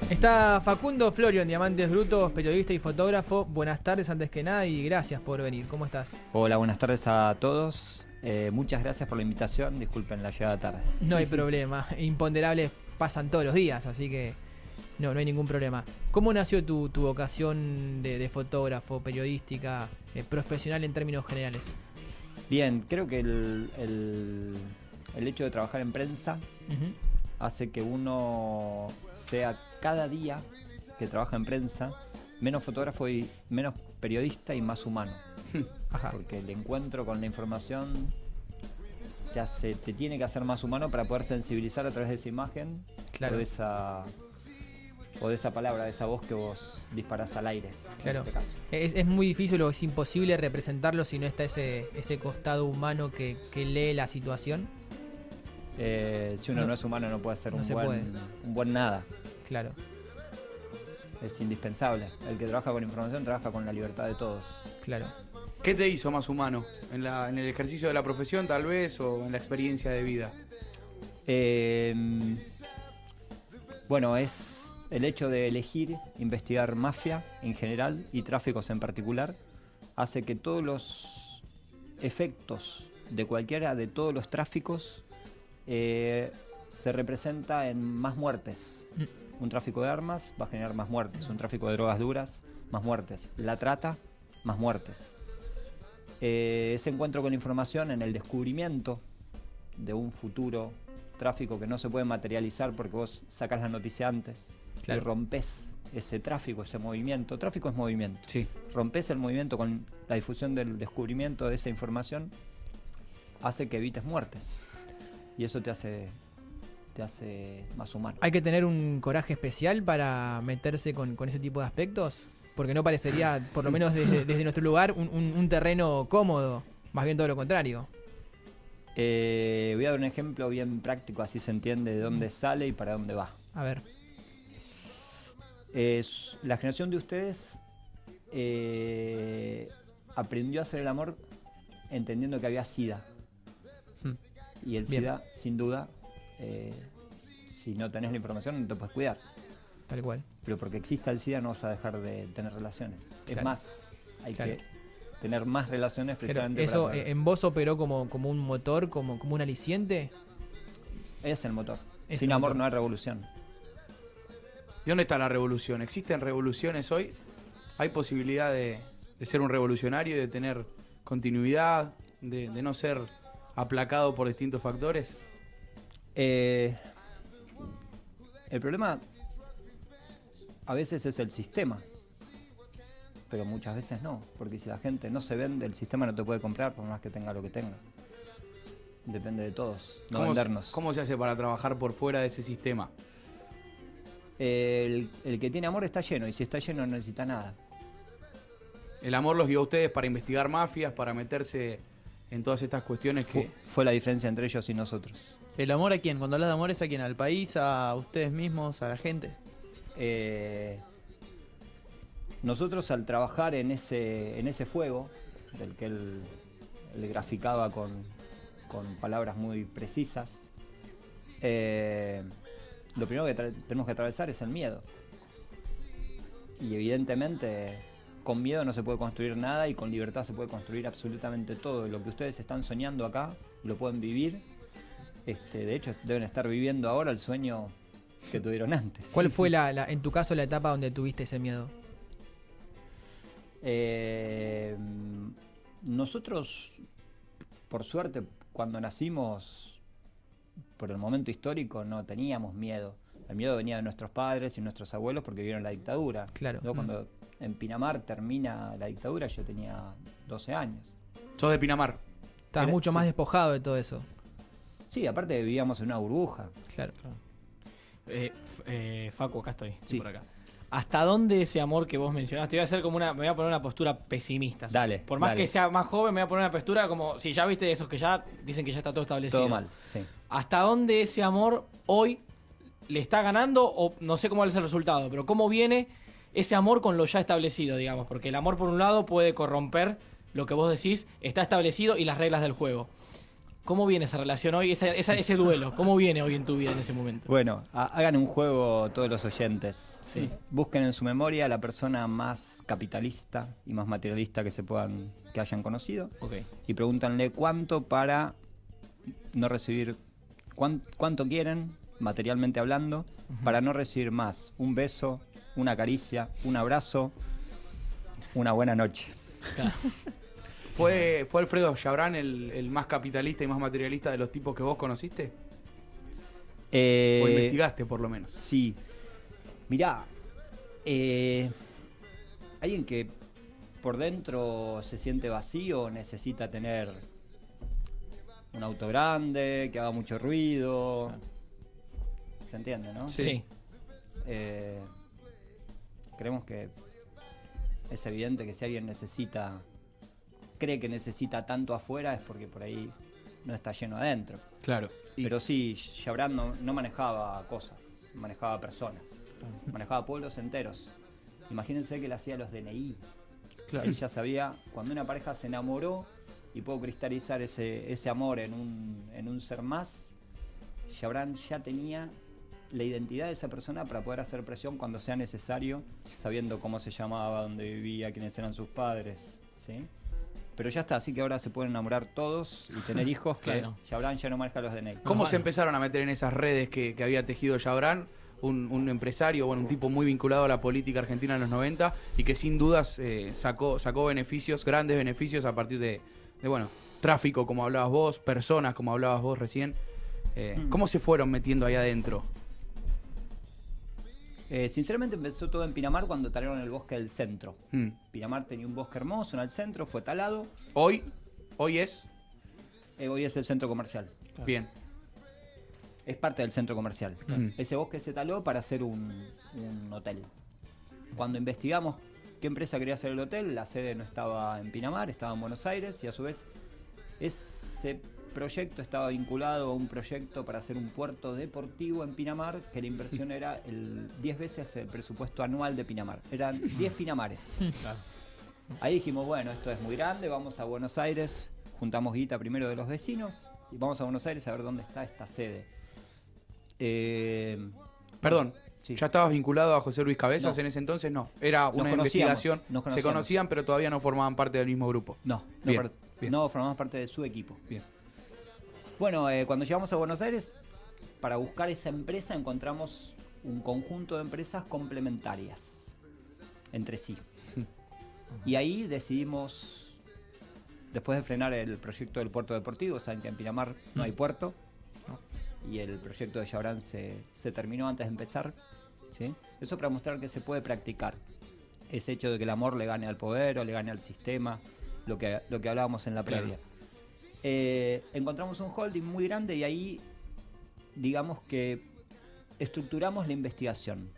Está Facundo Florio en Diamantes Brutos, periodista y fotógrafo. Buenas tardes antes que nada y gracias por venir. ¿Cómo estás? Hola, buenas tardes a todos. Muchas gracias por la invitación. Disculpen la llegada tarde. No hay problema. Imponderables pasan todos los días, así que no hay ningún problema. ¿Cómo nació tu vocación de fotógrafo, periodística, profesional en términos generales? Bien, creo que el hecho de trabajar en prensa hace que uno sea cada día que trabaja en prensa menos fotógrafo y menos periodista y más humano. Ajá. Porque el encuentro con la información te tiene que hacer más humano para poder sensibilizar a través de esa imagen, Claro. o de esa palabra, de esa voz que vos disparás al aire. Claro. En este caso. Es muy difícil o es imposible representarlo si no está ese costado humano que lee la situación. Si uno no es humano no puede hacer no un se puede. buen nada. Claro, Es indispensable. El que trabaja con información trabaja con la libertad de todos. claro. ¿Qué te hizo más humano? ¿En el ejercicio de la profesión tal vez o en la experiencia de vida? Bueno, es el hecho de elegir investigar mafia en general y tráficos en particular, hace que todos los efectos de cualquiera de todos los tráficos se representa en más muertes. Un tráfico de armas va a generar más muertes, un tráfico de drogas duras, más muertes. La trata, más muertes. Ese encuentro con la información en el descubrimiento de un futuro tráfico que no se puede materializar porque vos sacás la noticia antes, Claro. y rompés ese tráfico, ese movimiento. Tráfico es movimiento. Sí. Rompés el movimiento con la difusión del descubrimiento de esa información, hace que evites muertes. Y eso te hace más humano. ¿Hay que tener un coraje especial para meterse con ese tipo de aspectos? Porque no parecería, por lo menos desde nuestro lugar, un terreno cómodo. Más bien todo lo contrario. Voy a dar un ejemplo bien práctico, así se entiende de dónde sale y para dónde va. A ver. La generación de ustedes aprendió a hacer el amor entendiendo que había SIDA. Y el Bien. SIDA, sin duda, si no tenés la información no te puedes cuidar. Tal cual. Pero porque exista el SIDA no vas a dejar de tener relaciones. Claro. Es más, hay Claro. que tener más relaciones Pero precisamente ¿eso para poder- en vos operó como un motor, como un aliciente? Es el motor. Es Sin el amor motor. no hay revolución. ¿Y dónde está la revolución? ¿Existen revoluciones hoy? ¿Hay posibilidad de ser un revolucionario y de tener continuidad, de no ser aplacado por distintos factores? El problema a veces es el sistema, pero muchas veces no, porque si la gente no se vende, el sistema no te puede comprar por más que tenga lo que tenga. Depende de todos, no vendernos. ¿Cómo se hace para trabajar por fuera de ese sistema? El que tiene amor está lleno, y si está lleno no necesita nada. El amor los guió a ustedes para investigar mafias, para meterse en todas estas cuestiones que... Fue la diferencia entre ellos y nosotros. ¿El amor a quién? Cuando hablas de amor es a quién, al país, a ustedes mismos, a la gente. Nosotros al trabajar en ese fuego, del que él graficaba con palabras muy precisas, lo primero que tenemos que atravesar es el miedo. Y evidentemente con miedo no se puede construir nada y con libertad se puede construir absolutamente todo. Lo que ustedes están soñando acá lo pueden vivir. De hecho deben estar viviendo ahora el sueño que tuvieron antes. ¿Cuál fue en tu caso la etapa donde tuviste ese miedo? Nosotros, por suerte, cuando nacimos, por el momento histórico, no teníamos miedo. El miedo venía de nuestros padres y nuestros abuelos porque vieron la dictadura. Claro. Yo cuando en Pinamar termina la dictadura yo tenía 12 años. ¿Sos de Pinamar? Estabas mucho más despojado de todo eso. Sí, aparte vivíamos en una burbuja. Claro. Facu, acá estoy Sí. por acá. ¿Hasta dónde ese amor que vos mencionaste? Voy a hacer me voy a poner una postura pesimista. Dale, Por más dale. que sea más joven, me voy a poner una postura como si ya viste esos que ya dicen que ya está todo establecido. Todo mal, sí. ¿Hasta dónde ese amor hoy le está ganando? O no sé cómo es el resultado, pero cómo viene ese amor con lo ya establecido, digamos. Porque el amor, por un lado, puede corromper lo que vos decís, está establecido y las reglas del juego. ¿Cómo viene esa relación hoy, ese duelo? ¿Cómo viene hoy en tu vida en ese momento? Bueno, hagan un juego todos los oyentes. Sí. Busquen en su memoria a la persona más capitalista y más materialista que hayan conocido. Ok. Y pregúntanle cuánto para no recibir, cuánto quieren, materialmente hablando, para no recibir más un beso, una caricia, un abrazo, una buena noche. Claro. ¿Fue Alfredo Chabrán el más capitalista y más materialista de los tipos que vos conociste? ¿O investigaste, por lo menos? Sí. Mirá, alguien que por dentro se siente vacío, necesita tener un auto grande, que haga mucho ruido. ¿Se entiende, no? Sí. Creemos que es evidente que si alguien cree que necesita tanto afuera, es porque por ahí no está lleno adentro. Claro. Pero sí, Chabrán no manejaba cosas, manejaba personas, manejaba pueblos enteros. Imagínense que él hacía los DNI. Claro. Él ya sabía, cuando una pareja se enamoró y pudo cristalizar ese amor en un ser más, Chabrán ya tenía la identidad de esa persona para poder hacer presión cuando sea necesario, sabiendo cómo se llamaba, dónde vivía, quiénes eran sus padres, ¿sí? Pero ya está, así que ahora se pueden enamorar todos y tener hijos, que Claro. Chabrán ya no maneja los DNI. ¿Cómo Bueno. se empezaron a meter en esas redes que había tejido Chabrán? Un empresario, bueno, un tipo muy vinculado a la política argentina en los 90 y que sin dudas sacó beneficios, grandes beneficios a partir de, bueno, tráfico, como hablabas vos, personas, como hablabas vos recién. ¿Cómo se fueron metiendo ahí adentro? Sinceramente empezó todo en Pinamar cuando talaron el bosque del centro. Mm. Pinamar tenía un bosque hermoso en el centro, fue talado. Hoy es Hoy es el centro comercial. bien. Es parte del centro comercial. Mm. Ese bosque se taló para hacer un hotel. Cuando investigamos qué empresa quería hacer el hotel, la sede no estaba en Pinamar, estaba en Buenos Aires, y a su vez ese proyecto estaba vinculado a un proyecto para hacer un puerto deportivo en Pinamar, que la inversión era 10 veces el presupuesto anual de Pinamar. Eran 10 Pinamares. Claro. Ahí dijimos, bueno, esto es muy grande, vamos a Buenos Aires, juntamos guita primero de los vecinos y vamos a Buenos Aires a ver dónde está esta sede. Perdón, Sí. ¿ya estabas vinculado a José Luis Cabezas No. en ese entonces? No, era Nos una conocíamos, investigación. nos Se conocíamos. conocían, pero todavía no formaban parte del mismo grupo. No, Bien, bien. no formamos parte de su equipo. Bien. Bueno, cuando llegamos a Buenos Aires, para buscar esa empresa encontramos un conjunto de empresas complementarias entre sí. Y ahí decidimos, después de frenar el proyecto del puerto deportivo, saben que en Pinamar no hay puerto, y el proyecto de Chabrán se terminó antes de empezar, ¿sí? Eso para mostrar que se puede practicar ese hecho de que el amor le gane al poder o le gane al sistema, lo que hablábamos en la Claro. previa. Encontramos un holding muy grande y ahí, digamos que estructuramos la investigación.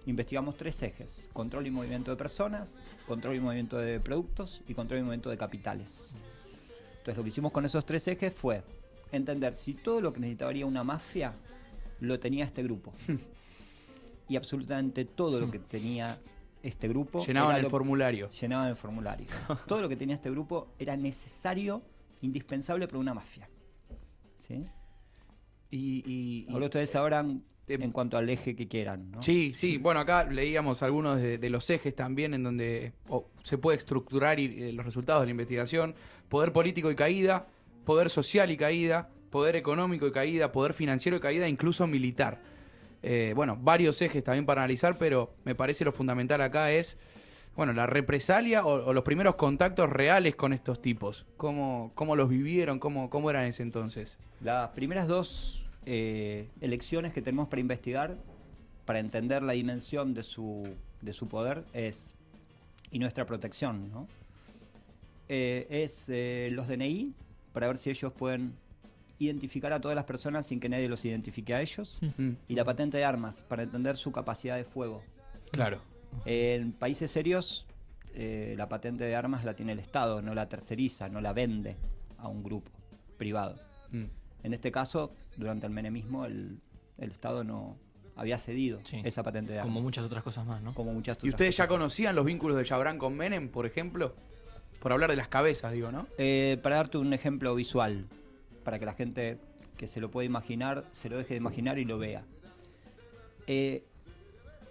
Investigamos 3 ejes: control y movimiento de personas, control y movimiento de productos y control y movimiento de capitales. Entonces lo que hicimos con esos 3 ejes fue entender si todo lo que necesitaría una mafia lo tenía este grupo. Y absolutamente todo lo que tenía este grupo Llenaban era el lo- formulario. llenaban el formulario. Todo lo que tenía este grupo era necesario, indispensable para una mafia. ¿Sí? Y Ahora ustedes sabrán Em, en cuanto al eje que quieran, ¿no? sí, bueno, acá leíamos algunos de los ejes también en donde se puede estructurar los resultados de la investigación. Poder político y caída, poder social y caída, poder económico y caída, poder financiero y caída, incluso militar. Bueno, varios ejes también para analizar, pero me parece lo fundamental acá es, bueno, la represalia o los primeros contactos reales con estos tipos. ¿Cómo los vivieron? ¿Cómo eran en ese entonces? Las primeras 2 elecciones que tenemos para investigar, para entender la dimensión de su poder, y nuestra protección, ¿no? Los DNI, para ver si ellos pueden identificar a todas las personas sin que nadie los identifique a ellos, y la patente de armas, para entender su capacidad de fuego. Claro. En países serios, la patente de armas la tiene el Estado, no la terceriza, no la vende a un grupo privado. En este caso, durante el menemismo, el Estado no había cedido Sí. esa patente de armas. Como muchas otras cosas más, ¿no? Como muchas ¿Y otras ustedes ya cosas. conocían los vínculos de Chabrán con Menem, por ejemplo? Por hablar de las cabezas, digo, ¿no? Para darte un ejemplo visual, para que la gente que se lo pueda imaginar, se lo deje de imaginar y lo vea.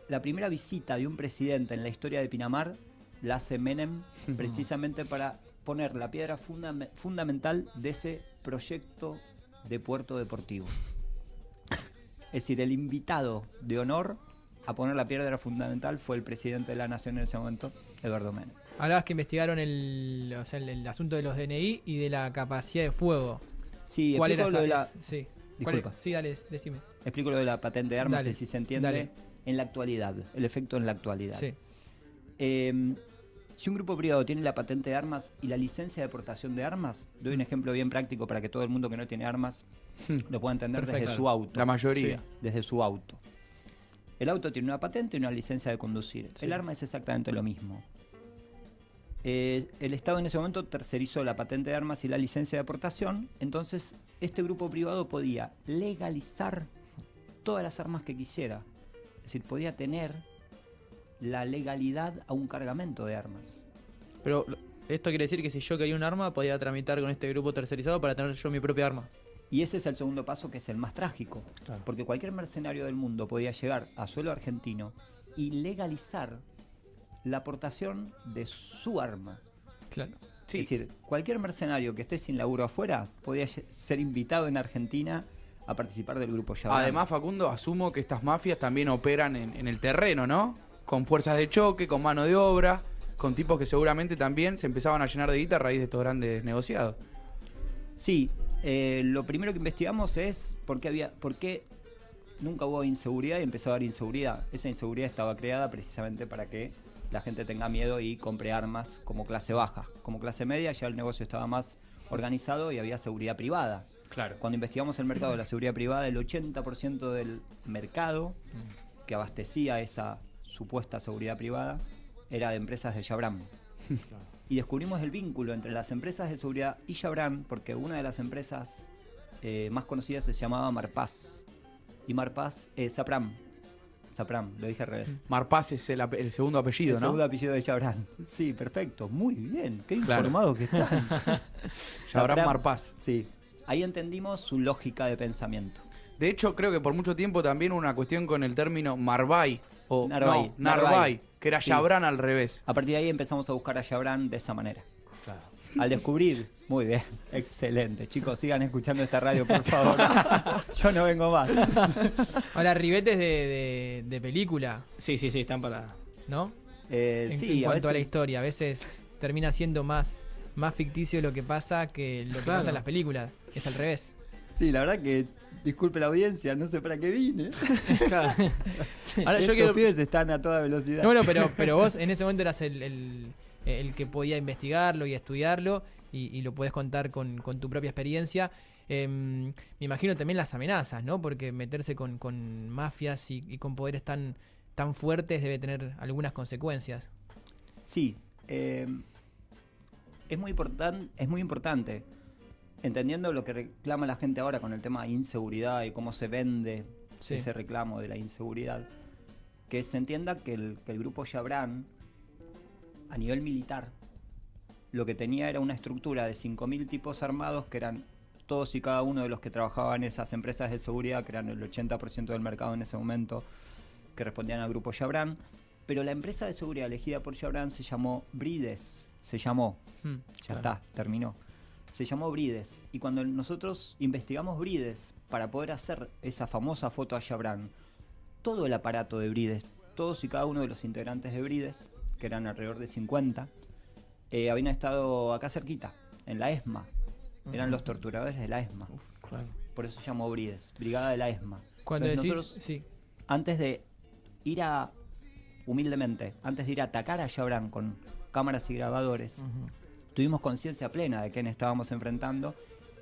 La primera visita de un presidente en la historia de Pinamar la hace Menem precisamente para poner la piedra fundamental de ese proyecto de puerto deportivo. Es decir, el invitado de honor a poner la piedra fundamental fue el presidente de la nación en ese momento, Eduardo Menem. Hablabas que investigaron el asunto de los DNI y de la capacidad de fuego. Sí, ¿Cuál era explico lo de la... Sí. Disculpa. Sí, dale, decime. Explico lo de la patente de armas, Dale, si se entiende, dale. en la actualidad, el efecto en la actualidad. Sí. Si un grupo privado tiene la patente de armas y la licencia de portación de armas, doy un ejemplo bien práctico para que todo el mundo que no tiene armas lo pueda entender. Perfecto. Desde su auto. La mayoría. Sí. Desde su auto. El auto tiene una patente y una licencia de conducir. Sí. El arma es exactamente lo mismo. El Estado en ese momento tercerizó la patente de armas y la licencia de portación, entonces este grupo privado podía legalizar todas las armas que quisiera. Es decir, podía tener la legalidad a un cargamento de armas. Pero esto quiere decir que si yo quería un arma, podía tramitar con este grupo tercerizado para tener yo mi propia arma. Y ese es el segundo paso, que es el más trágico. Claro. Porque cualquier mercenario del mundo podía llegar a suelo argentino y legalizar la aportación de su arma. Claro. Sí. Es decir, cualquier mercenario que esté sin laburo afuera podía ser invitado en Argentina a participar del grupo Chabran. Además, Facundo, asumo que estas mafias también operan en el terreno, ¿no? Con fuerzas de choque, con mano de obra, con tipos que seguramente también se empezaban a llenar de guita a raíz de estos grandes negociados. Sí, lo primero que investigamos es por qué nunca hubo inseguridad y empezó a haber inseguridad. Esa inseguridad estaba creada precisamente para que la gente tenga miedo y compre armas como clase baja. Como clase media ya el negocio estaba más organizado y había seguridad privada. Claro. Cuando investigamos el mercado de la seguridad privada, el 80% del mercado que abastecía esa supuesta seguridad privada era de empresas de Chabran. Y descubrimos el vínculo entre las empresas de seguridad y Chabran, porque una de las empresas más conocidas se llamaba Marpaz. Y Marpaz es Sapram. Sapram, lo dije al revés. Marpaz es el segundo apellido, El ¿no? segundo apellido de Chabran. Sí, perfecto. Muy bien. Qué Claro. informados que están. Chabran Marpaz. Sí. Ahí entendimos su lógica de pensamiento. De hecho, creo que por mucho tiempo también hubo una cuestión con el término Marvay. O Narvay. no, Narvay, que era Sí. Chabran al revés. A partir de ahí empezamos a buscar a Chabran de esa manera. Claro. Al descubrir, muy bien, excelente. Chicos, sigan escuchando esta radio, por favor. Yo no vengo más. Ahora, ribetes de película, Sí, están para... ¿no? Sí, en cuanto a la veces- historia, a veces termina siendo más ficticio lo que pasa que lo que Claro. pasa en las películas. Es al revés. Sí, la verdad que, disculpe la audiencia, no sé para qué vine. Claro. Ahora yo Estos quiero... pibes están a toda velocidad. No, bueno, pero vos en ese momento eras el que podía investigarlo y estudiarlo y lo podés contar con tu propia experiencia. Me imagino también las amenazas, ¿no? Porque meterse con mafias y con poderes tan fuertes debe tener algunas consecuencias. Sí, es muy importante, entendiendo lo que reclama la gente ahora con el tema de inseguridad y cómo se vende Sí. ese reclamo de la inseguridad, que se entienda que el grupo Chabran, a nivel militar, lo que tenía era una estructura de 5.000 tipos armados que eran todos y cada uno de los que trabajaban en esas empresas de seguridad, que eran el 80% del mercado en ese momento, que respondían al grupo Chabran. Pero la empresa de seguridad elegida por Chabran se llamó Brides. Se llamó. Ya está, terminó. Se llamó Brides. Y cuando nosotros investigamos Brides para poder hacer esa famosa foto a Chabran, todo el aparato de Brides, todos y cada uno de los integrantes de Brides, que eran alrededor de 50, habían estado acá cerquita, en la ESMA. Eran los torturadores de la ESMA. Claro. Por eso se llamó Brides, Brigada de la ESMA. Cuando Entonces decís... nosotros, Sí. antes de ir a, humildemente, antes de ir a atacar a Chabran con cámaras y grabadores, tuvimos conciencia plena de quién estábamos enfrentando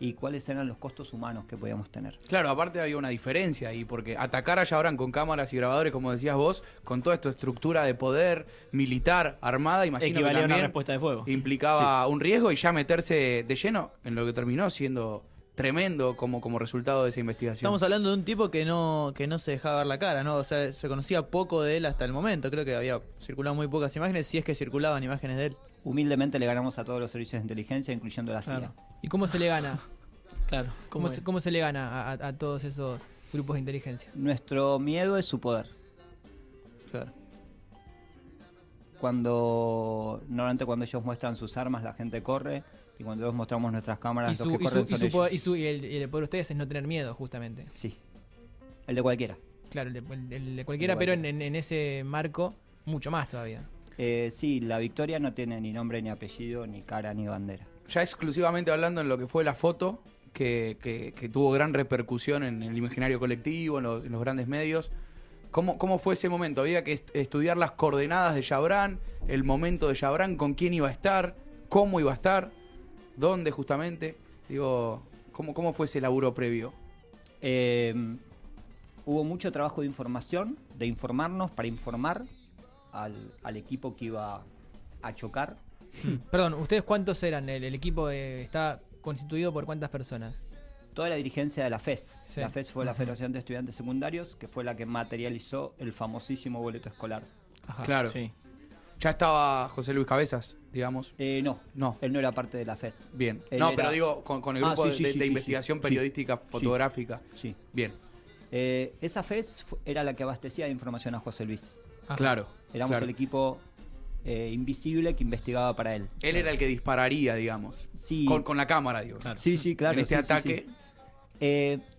y cuáles eran los costos humanos que podíamos tener. Claro, aparte había una diferencia ahí, porque atacar a Chabran con cámaras y grabadores, como decías vos, con toda esta estructura de poder militar, armada, imagino que Equivalía a una también respuesta de fuego. implicaba un riesgo y ya meterse de lleno en lo que terminó siendo tremendo como resultado de esa investigación. Estamos hablando de un tipo que no se dejaba ver la cara, ¿no? O sea, se conocía poco de él hasta el momento. Creo que había circulado muy pocas imágenes, si es que circulaban imágenes de él. Humildemente le ganamos a todos los servicios de inteligencia, incluyendo la CIA. Claro. ¿Y cómo se le gana? Claro. ¿Cómo se le gana a todos esos grupos de inteligencia? Nuestro miedo es su poder. Claro. Normalmente cuando ellos muestran sus armas, la gente corre. Y cuando nosotros mostramos nuestras cámaras, los que corren son ellos. Y el poder de ustedes es no tener miedo, justamente. Sí. El de cualquiera. Claro, el de cualquiera, pero en ese marco, mucho más todavía. Sí, la victoria no tiene ni nombre, ni apellido, ni cara, ni bandera. Ya exclusivamente hablando en lo que fue la foto, que tuvo gran repercusión en el imaginario colectivo, en los grandes medios. ¿Cómo fue ese momento? Había que estudiar las coordenadas de Chabrán, el momento de Chabrán, con quién iba a estar, cómo iba a estar, dónde justamente. Digo, ¿cómo fue ese laburo previo? Hubo mucho trabajo de información, de informarnos para informar al equipo que iba a chocar. Perdón, ¿ustedes cuántos eran? ¿El equipo está constituido por cuántas personas? Toda la dirigencia de la FES. Sí. La FES fue la Federación de Estudiantes Secundarios, que fue la que materializó el famosísimo boleto escolar. Ajá. Claro. Sí. Ya estaba José Luis Cabezas, digamos. No, él no era parte de la FES. Bien. Él No, era- pero digo, con el grupo sí, de sí, investigación sí. periodística fotográfica. Sí. Bien. Esa FES era la que abastecía de información a José Luis. Ajá. Claro. Éramos claro. el equipo invisible que investigaba para él. Él era el que dispararía, digamos. Sí, Con la cámara, digo. sí, claro. En este sí, sí, ataque. sí.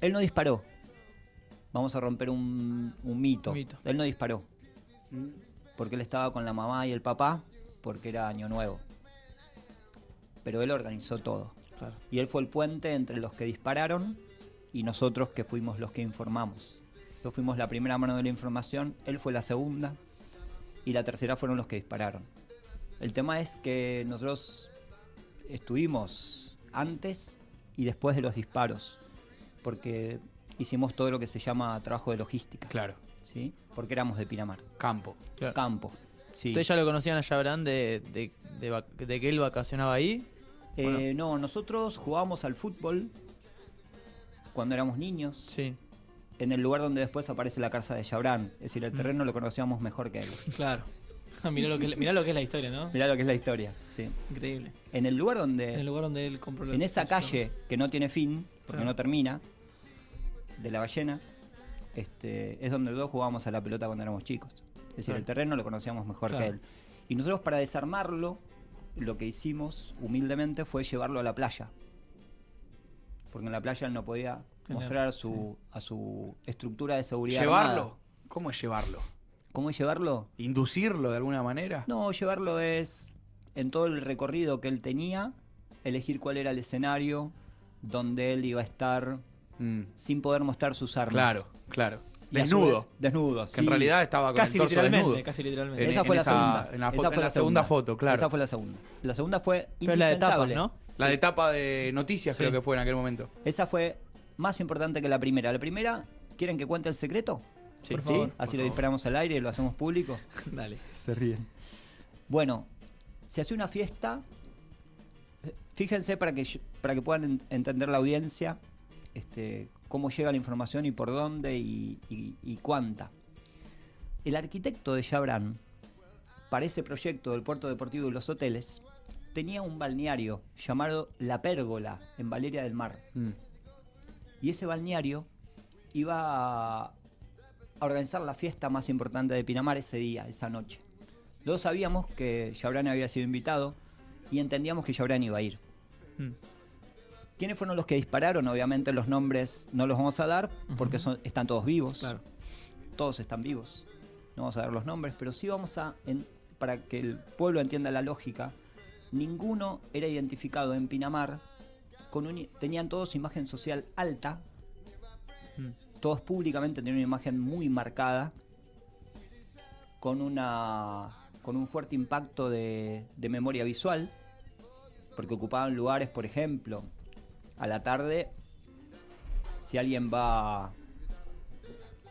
Él no disparó. Vamos a romper un mito. Un mito. Él no disparó. Porque él estaba con la mamá y el papá, porque era Año Nuevo. Pero él organizó todo. Claro. Y él fue el puente entre los que dispararon y nosotros que fuimos los que informamos. Nosotros fuimos la primera mano de la información, él fue la segunda y la tercera fueron los que dispararon. El tema es que nosotros estuvimos antes y después de los disparos, porque hicimos todo lo que se llama trabajo de logística, Claro. ¿sí? Porque éramos de Pinamar, Campo. Claro. campo. Sí. ¿Ustedes ya lo conocían a Chabrán de que él vacacionaba ahí? No, nosotros jugábamos al fútbol cuando éramos niños. Sí. En el lugar donde después aparece la casa de Chabrán. Es decir, el terreno lo conocíamos mejor que él. Claro. Mirá lo que es la historia, ¿no? Mirá lo que es la historia. Sí. Increíble. En el lugar En el donde. lugar donde él compró la En esa calle que no tiene fin, porque Claro. no termina, de la ballena, es donde todos jugábamos a la pelota cuando éramos chicos. Es decir, Claro. el terreno lo conocíamos mejor Claro. que él. Y nosotros, para desarmarlo, lo que hicimos humildemente fue llevarlo a la playa. Porque en la playa él no podía Tener, mostrar a su estructura de seguridad. ¿Llevarlo? armada. ¿Cómo es llevarlo? ¿Cómo es llevarlo? ¿Inducirlo de alguna manera? No, llevarlo es, en todo el recorrido que él tenía, elegir cuál era el escenario donde él iba a estar Mm, sin poder mostrar sus armas. Claro, claro. Y a su Desnudo. vez, desnudo, Que en realidad estaba con Casi el torso literalmente, desnudo. casi literalmente. En- esa fue la esa- segunda. en la Esa foto- fue en la segunda foto, claro. Esa fue la segunda. La segunda fue Pero la de tapas, indispensable. ¿no? La de tapa de noticias Sí. creo que fue en aquel momento. Esa fue más importante que la primera. La primera, ¿quieren que cuente el secreto? Sí. Por favor. Así lo disparamos al aire y lo hacemos público. Dale. Se ríen. Bueno, se hace una fiesta. Fíjense para que puedan entender la audiencia cómo llega la información y por dónde y cuánta. El arquitecto de Chabrán, para ese proyecto del puerto deportivo y los hoteles, tenía un balneario llamado La Pérgola en Valeria del Mar. Mm. Y ese balneario iba a organizar la fiesta más importante de Pinamar ese día, esa noche. Todos sabíamos que Chabrán había sido invitado y entendíamos que Chabrán iba a ir. Mm. ¿Quiénes fueron los que dispararon? Obviamente los nombres no los vamos a dar porque están todos vivos. Claro. Todos están vivos. No vamos a dar los nombres, pero sí vamos a, para que el pueblo entienda la lógica, ninguno era identificado en Pinamar, tenían todos imagen social alta, todos públicamente tenían una imagen muy marcada, con un fuerte impacto de memoria visual, porque ocupaban lugares, por ejemplo, a la tarde, si alguien va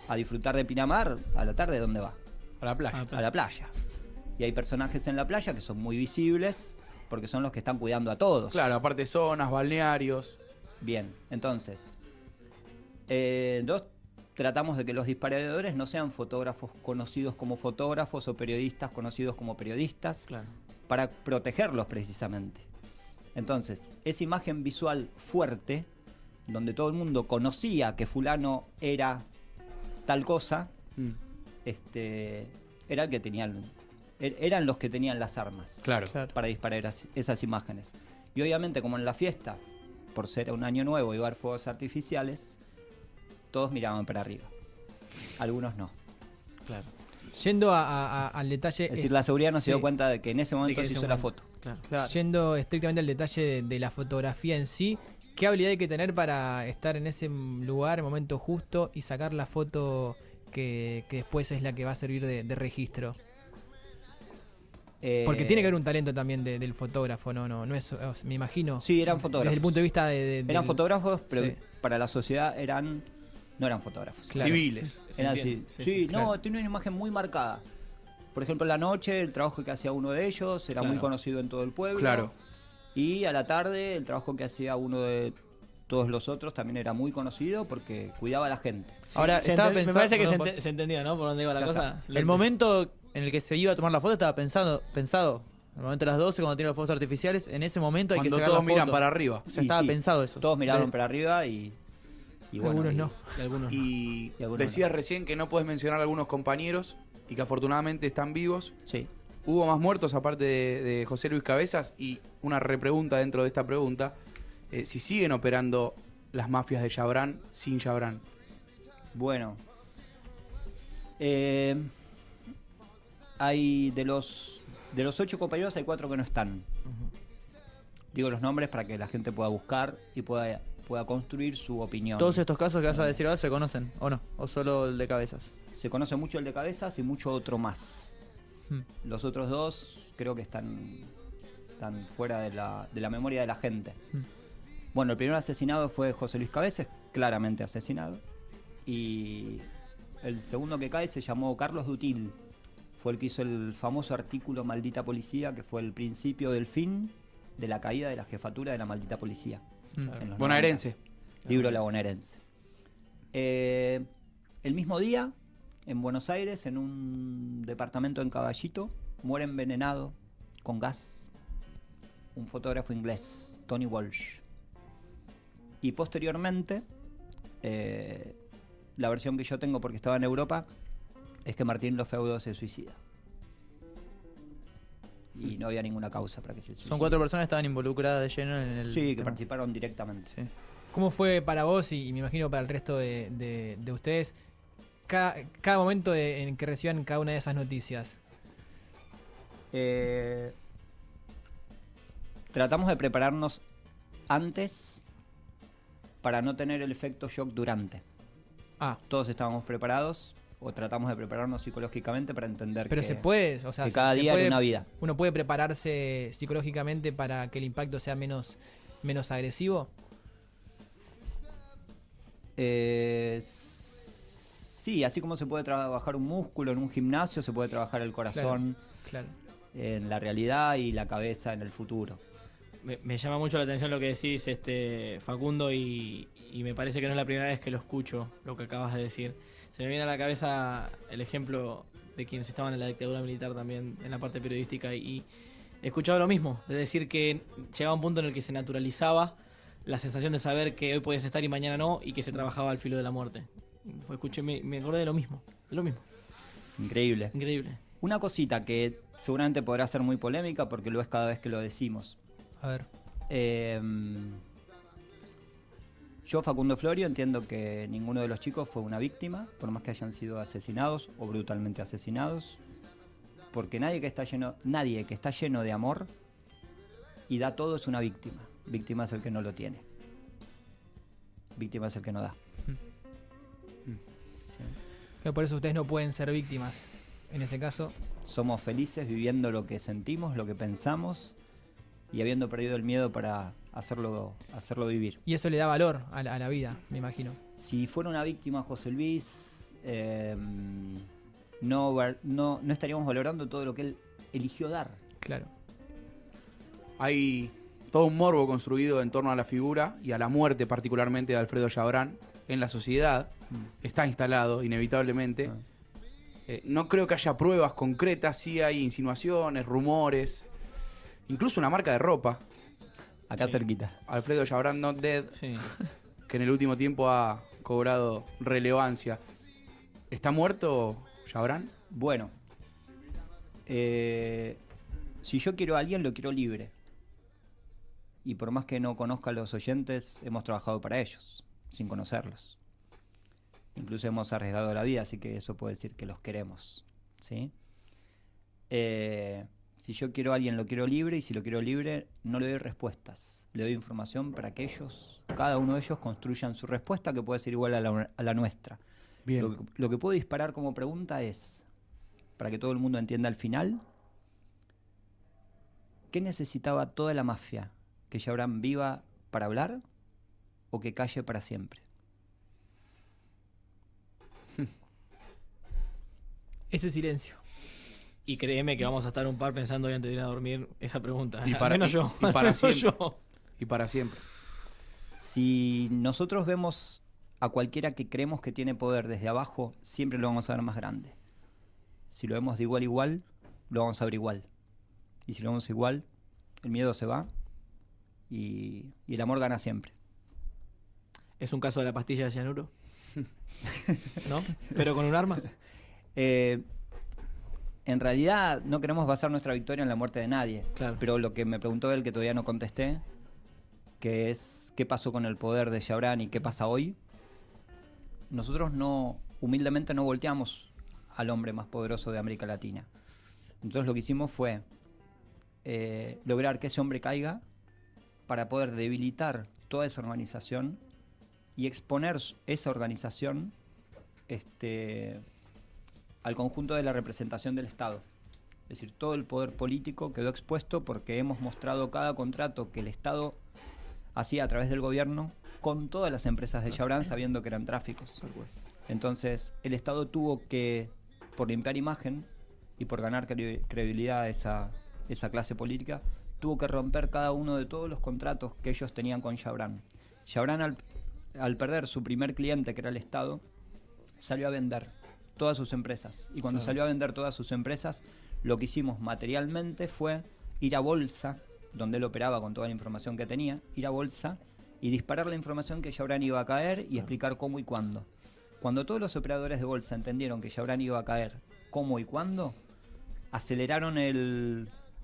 a disfrutar de Pinamar, a la tarde, ¿dónde va? A la playa. A la playa. Y hay personajes en la playa que son muy visibles, porque son los que están cuidando a todos. Claro, aparte zonas, balnearios. Bien, entonces, tratamos de que los disparadores no sean fotógrafos conocidos como fotógrafos o periodistas conocidos como periodistas, Claro. para protegerlos precisamente. Entonces, esa imagen visual fuerte donde todo el mundo conocía que fulano era tal cosa, era el que eran los que tenían las armas Claro. para disparar esas imágenes. Y obviamente, como en la fiesta, por ser un año nuevo y ver fuegos artificiales, todos miraban para arriba. Algunos no. Claro. Yendo al detalle. Es decir, la seguridad no se dio sí. cuenta de que en ese momento que se en hizo ese la momento. foto. Claro. Claro. Yendo estrictamente al detalle de la fotografía en sí, ¿qué habilidad hay que tener para estar en ese lugar, el momento justo y sacar la foto que después es la que va a servir de registro? Porque tiene que haber un talento también del fotógrafo, no es, me imagino. Sí, eran fotógrafos. Desde el punto de vista Eran fotógrafos, pero Sí. para la sociedad no eran fotógrafos. Claro. Civiles. Eran entiende. así. Sí, Sí, claro. no, tiene una imagen muy marcada. Por ejemplo, en la noche, el trabajo que hacía uno de ellos era muy Claro. conocido en todo el pueblo. Claro. Y a la tarde, el trabajo que hacía uno de todos los otros también era muy conocido porque cuidaba a la gente. Ahora, estaba Me pensando, parece que perdón, se entendió, ¿no? Por dónde iba la Ya cosa. el momento en el que se iba a tomar la foto estaba pensado. El momento de las 12, cuando tiene los fuegos artificiales, en ese momento hay que Cuando sacar todos la miran foto. para arriba. O sea, Y estaba sí, pensado eso. Todos miraron De- para arriba y bueno. Algunos no. Y algunos no. Y Y algunos decías recién que no puedes mencionar a algunos compañeros y que afortunadamente están vivos. Sí. Hubo más muertos aparte de José Luis Cabezas y una repregunta dentro de esta pregunta. Si siguen operando las mafias de Chabrán sin Chabrán. Bueno. Hay de los 8 compañeros hay 4 que no están. Digo los nombres para que la gente pueda buscar y pueda construir su opinión. Todos estos casos que vas a decir ahora se conocen, ¿o no? ¿O solo el de Cabezas? Se conoce mucho el de Cabezas y mucho otro más. Los otros 2 creo que están fuera de la memoria de la gente. Bueno, el primer asesinado fue José Luis Cabezas, claramente asesinado. Y el segundo que cae se llamó Carlos Dutil. Fue el que hizo el famoso artículo Maldita Policía, que fue el principio del fin de la caída de la jefatura de la maldita policía. En los Bonaerense. 90. Libro La Bonaerense. El mismo día, en Buenos Aires, en un departamento en Caballito, muere envenenado con gas un fotógrafo inglés, Tony Walsh. Y posteriormente, la versión que yo tengo porque estaba en Europa, es que Martín Lofeudo se suicida. Y no había ninguna causa para que se suicide. Son 4 personas que estaban involucradas de lleno en el... Sí, que tema. participaron directamente. Sí. ¿Cómo fue para vos y me imagino para el resto de ustedes cada momento en que reciban cada una de esas noticias? Tratamos de prepararnos antes para no tener el efecto shock durante. Todos estábamos preparados o tratamos de prepararnos psicológicamente para entender Pero que, se puede, o sea, que cada se día puede, era una vida. uno puede prepararse psicológicamente para que el impacto sea menos agresivo. Sí, así como se puede trabajar un músculo en un gimnasio, se puede trabajar el corazón Claro. en la realidad y la cabeza en el futuro. Me llama mucho la atención lo que decís, Facundo, y me parece que no es la primera vez que lo escucho, lo que acabas de decir. Se me viene a la cabeza el ejemplo de quienes estaban en la dictadura militar también, en la parte periodística, y he escuchado lo mismo, de decir que llegaba un punto en el que se naturalizaba la sensación de saber que hoy podías estar y mañana no, y que se trabajaba al filo de la muerte. Escuché, me acordé de lo mismo, Increíble. Increíble. Una cosita que seguramente podrá ser muy polémica porque lo es cada vez que lo decimos. A ver. Yo, Facundo Florio, entiendo que ninguno de los chicos fue una víctima, por más que hayan sido asesinados o brutalmente asesinados, porque nadie que está lleno de amor y da todo es una víctima. Víctima es el que no lo tiene. Víctima es el que no da. Sí. Por eso ustedes no pueden ser víctimas. En ese caso, Somos felices viviendo lo que sentimos, lo que pensamos y habiendo perdido el miedo para hacerlo vivir. y eso le da valor a la vida, me imagino. Si fuera una víctima José Luis, no estaríamos valorando todo lo que él eligió dar. Claro. Hay todo un morbo construido en torno a la figura y a la muerte particularmente de Alfredo Chabrán en la sociedad. Está instalado inevitablemente. No creo que haya pruebas concretas, sí hay insinuaciones, rumores, incluso una marca de ropa. Acá cerquita. Alfredo Chabrán Not Dead. Sí. que en el último tiempo ha cobrado relevancia. ¿Está muerto Jabran? Bueno, si yo quiero a alguien, lo quiero libre. Y por más que no conozca a los oyentes, hemos trabajado para ellos, sin conocerlos. Incluso hemos arriesgado la vida, así que eso puede decir que los queremos, ¿sí? Si yo quiero a alguien, lo quiero libre, y si lo quiero libre, no le doy respuestas. Le doy información para que ellos, cada uno de ellos, construyan su respuesta, que puede ser igual a la nuestra. Bien. Lo que puedo disparar como pregunta es, para que todo el mundo entienda al final, ¿qué necesitaba toda la mafia? ¿Que Jabran viva para hablar o que calle para siempre? Ese silencio. Y créeme que vamos a estar un par pensando hoy antes de ir a dormir esa pregunta. Y Al para- menos y- yo. y para Al menos siempre. yo. Y para siempre. Si nosotros vemos a cualquiera que creemos que tiene poder desde abajo, siempre lo vamos a ver más grande. Si lo vemos de igual a igual, lo vamos a ver igual. Y si lo vemos igual, el miedo se va y el amor gana siempre. ¿Es un caso de la pastilla de cianuro? ¿No? ¿Pero con un arma? En realidad no queremos basar nuestra victoria en la muerte de nadie. Claro. Pero lo que me preguntó él, que todavía no contesté, que es qué pasó con el poder de Jabran y qué pasa hoy. Nosotros humildemente no volteamos al hombre más poderoso de América Latina. Entonces lo que hicimos fue lograr que ese hombre caiga para poder debilitar toda esa organización y exponer esa organización al conjunto de la representación del Estado. Es decir, todo el poder político quedó expuesto porque hemos mostrado cada contrato que el Estado hacía a través del gobierno con todas las empresas de Jabran, sabiendo que eran tráficos. Entonces, el Estado tuvo que, por limpiar imagen y por ganar credibilidad a esa clase política, tuvo que romper cada uno de todos los contratos que ellos tenían con Jabran. Jabran, al perder su primer cliente, que era el Estado, salió a vender todas sus empresas. Y cuando salió a vender todas sus empresas, lo que hicimos materialmente fue ir a bolsa, donde él operaba con toda la información que tenía, ir a bolsa y disparar la información que Jabran iba a caer y explicar cómo y cuándo. Cuando todos los operadores de bolsa entendieron que Jabran iba a caer, cómo y cuándo, aceleraron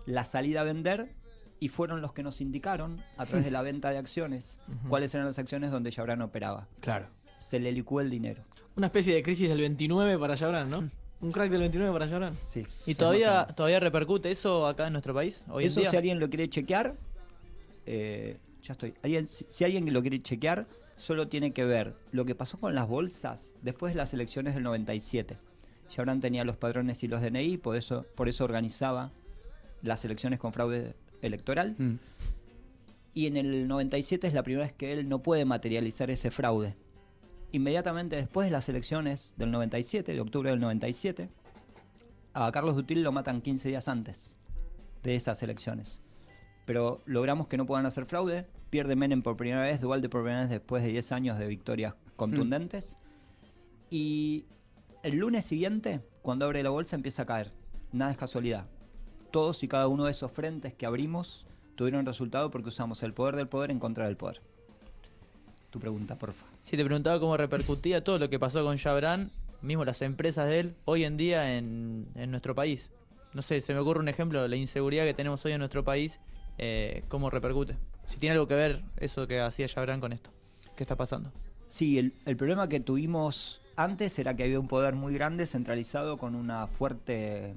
la salida a vender y fueron los que nos indicaron, a través de la venta de acciones, cuáles eran las acciones donde Jabran operaba. Claro. Se le licuó el dinero. Una especie de crisis del 29 para Jabran, ¿no? Un crack del 29 para Jabran. Sí. ¿Y todavía repercute eso acá en nuestro país hoy Eso en día? si alguien lo quiere chequear, ya estoy. Si alguien lo quiere chequear, solo tiene que ver lo que pasó con las bolsas después de las elecciones del 97. Jabran tenía los padrones y los DNI, por eso organizaba las elecciones con fraude electoral. Y en el 97 es la primera vez que él no puede materializar ese fraude. Inmediatamente después de las elecciones del 97, de octubre del 97, a Carlos Dutil lo matan 15 días antes de esas elecciones. Pero logramos que no puedan hacer fraude, pierde Menem por primera vez, Duhalde por primera vez después de 10 años de victorias contundentes. Y el lunes siguiente, cuando abre la bolsa, empieza a caer. Nada es casualidad. Todos y cada uno de esos frentes que abrimos tuvieron resultado porque usamos el poder del poder en contra del poder. Tu pregunta, porfa. Sí, te preguntaba cómo repercutía todo lo que pasó con Jabran, mismo las empresas de él, hoy en día en nuestro país. No sé, se me ocurre un ejemplo, la inseguridad que tenemos hoy en nuestro país, cómo repercute. Si tiene algo que ver eso que hacía Jabran con esto. ¿Qué está pasando? Sí, el problema que tuvimos antes era que había un poder muy grande centralizado con una fuerte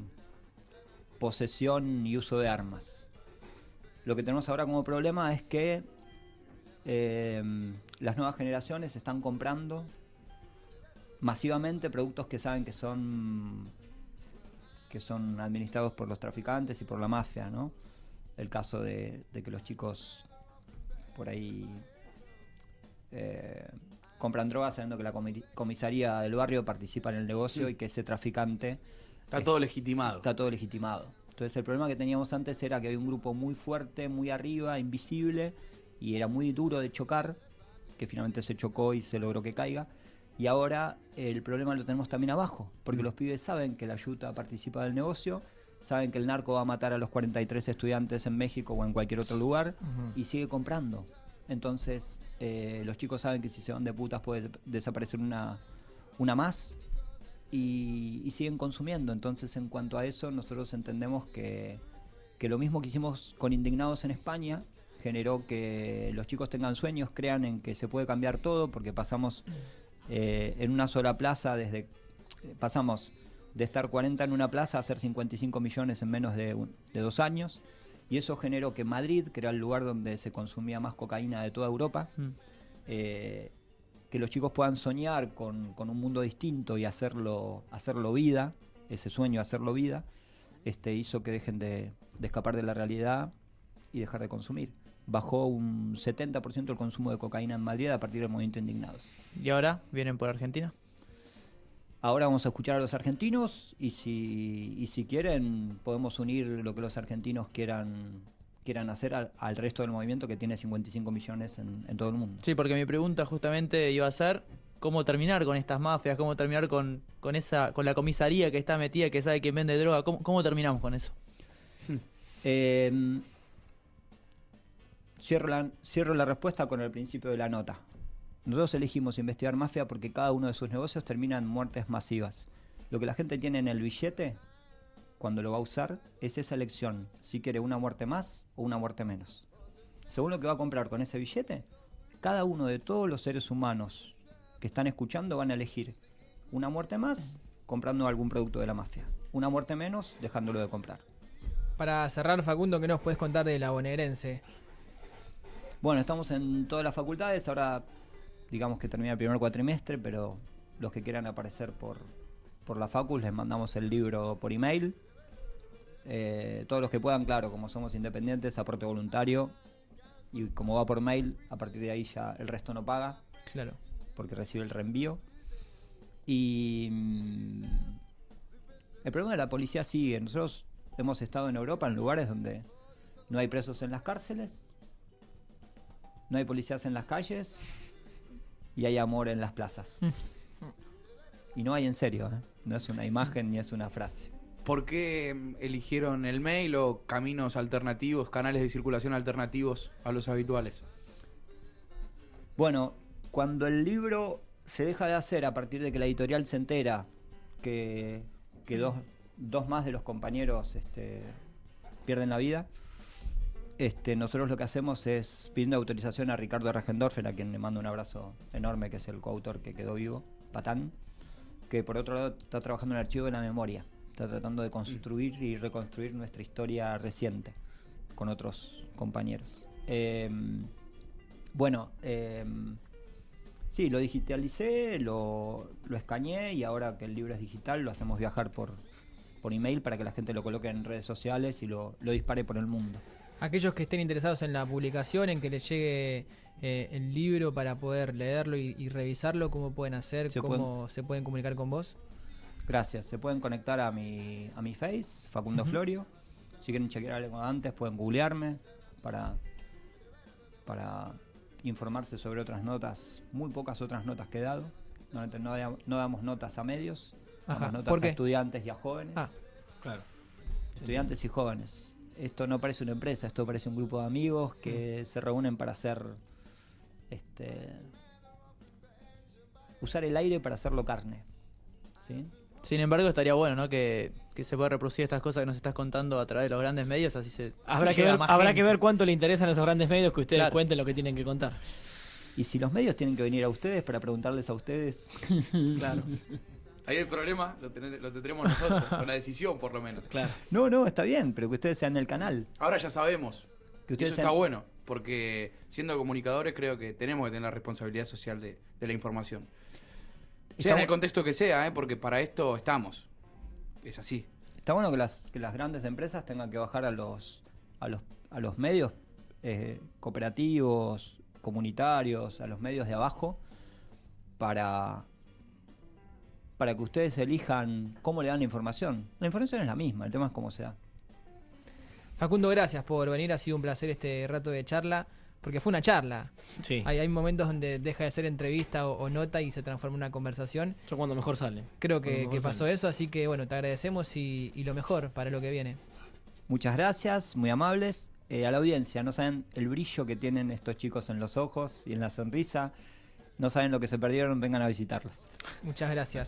posesión y uso de armas. Lo que tenemos ahora como problema es que las nuevas generaciones están comprando masivamente productos que saben que son administrados por los traficantes y por la mafia, ¿no? El caso de que los chicos por ahí compran drogas sabiendo que la comisaría del barrio participa en el negocio y que ese traficante Está todo legitimado. está todo legitimado. Entonces el problema que teníamos antes era que había un grupo muy fuerte, muy arriba, invisible, y era muy duro de chocar, que finalmente se chocó y se logró que caiga. Y ahora el problema lo tenemos también abajo, porque los pibes saben que la yuta participa del negocio, saben que el narco va a matar a los 43 estudiantes en México o en cualquier otro lugar, y sigue comprando. Entonces, los chicos saben que si se van de putas puede desaparecer una más y siguen consumiendo. Entonces, en cuanto a eso, nosotros entendemos que lo mismo que hicimos con Indignados en España generó que los chicos tengan sueños, crean en que se puede cambiar todo, porque pasamos en una sola plaza, pasamos de estar 40 en una plaza a hacer 55 millones en menos de 2 años. Y eso generó que Madrid, que era el lugar donde se consumía más cocaína de toda Europa, que los chicos puedan soñar con un mundo distinto y hacerlo vida, ese sueño, hacerlo vida, hizo que dejen de escapar de la realidad y dejar de consumir. Bajó un 70% el consumo de cocaína en Madrid a partir del movimiento Indignados. ¿Y ahora vienen por Argentina? Ahora vamos a escuchar a los argentinos y si quieren podemos unir lo que los argentinos quieran hacer al resto del movimiento, que tiene 55 millones en todo el mundo. Sí, porque mi pregunta justamente iba a ser cómo terminar con estas mafias, cómo terminar con la comisaría que está metida, que sabe quién vende droga, cómo terminamos con eso. Cierro la respuesta con el principio de la nota. Nosotros elegimos investigar mafia porque cada uno de sus negocios termina en muertes masivas. Lo que la gente tiene en el billete, cuando lo va a usar, es esa elección. Si quiere una muerte más o una muerte menos. Según lo que va a comprar con ese billete, cada uno de todos los seres humanos que están escuchando van a elegir una muerte más comprando algún producto de la mafia. Una muerte menos dejándolo de comprar. Para cerrar, Facundo, ¿qué nos puedes contar de la bonaerense? Bueno, estamos en todas las facultades, ahora digamos que termina el primer cuatrimestre, pero los que quieran aparecer por la facu les mandamos el libro por email. Todos los que puedan, claro, como somos independientes, aporte voluntario, y como va por mail, a partir de ahí ya el resto no paga. Claro. Porque recibe el reenvío. Y el problema de la policía sigue. Nosotros hemos estado en Europa en lugares donde no hay presos en las cárceles, no hay policías en las calles y hay amor en las plazas. Y no hay en serio, ¿eh? No es una imagen ni es una frase. ¿Por qué eligieron el mail o caminos alternativos, canales de circulación alternativos a los habituales? Bueno, cuando el libro se deja de hacer a partir de que la editorial se entera que dos más de los compañeros pierden la vida, nosotros lo que hacemos es pidiendo autorización a Ricardo Regendorfer, a quien le mando un abrazo enorme, que es el coautor que quedó vivo, Patán, que por otro lado está trabajando en el archivo de la memoria, está tratando de construir y reconstruir nuestra historia reciente con otros compañeros. Sí, lo digitalicé, lo escaneé, y ahora que el libro es digital lo hacemos viajar por email para que la gente lo coloque en redes sociales y lo dispare por el mundo. Aquellos que estén interesados en la publicación, en que les llegue el libro para poder leerlo y revisarlo, ¿cómo pueden hacer? ¿Cómo se pueden comunicar con vos? Gracias. Se pueden conectar a mi Face, Facundo Florio. Si quieren chequear algo antes, pueden googlearme para informarse sobre otras notas, muy pocas otras notas que he dado. No damos notas a medios, damos notas a estudiantes y a jóvenes. Claro. Estudiantes y jóvenes. Esto no parece una empresa, esto parece un grupo de amigos que se reúnen para hacer usar el aire para hacerlo carne. ¿Sí? Sin embargo, estaría bueno, ¿no? Que se pueda reproducir estas cosas que nos estás contando a través de los grandes medios, así se habrá que ver cuánto le interesan a esos grandes medios que ustedes cuenten lo que tienen que contar. Y si los medios tienen que venir a ustedes para preguntarles a ustedes. Claro. Ahí el problema lo tendremos nosotros, con la decisión por lo menos. Claro. No, está bien, pero que ustedes sean el canal. Ahora ya sabemos. Que ustedes eso está bueno, porque siendo comunicadores creo que tenemos que tener la responsabilidad social de la información. Sea en el contexto que sea, porque para esto estamos. Es así. Está bueno que las grandes empresas tengan que bajar a los medios cooperativos, comunitarios, a los medios de abajo, para que ustedes elijan cómo le dan la información. La información es la misma, el tema es cómo se da. Facundo, gracias por venir, ha sido un placer este rato de charla, porque fue una charla. Sí. Hay momentos donde deja de ser entrevista o nota y se transforma en una conversación. Son cuando mejor salen. Creo que pasó eso, así que bueno, te agradecemos y lo mejor para lo que viene. Muchas gracias, muy amables. a la audiencia, no saben el brillo que tienen estos chicos en los ojos y en la sonrisa, no saben lo que se perdieron, vengan a visitarlos. Muchas gracias.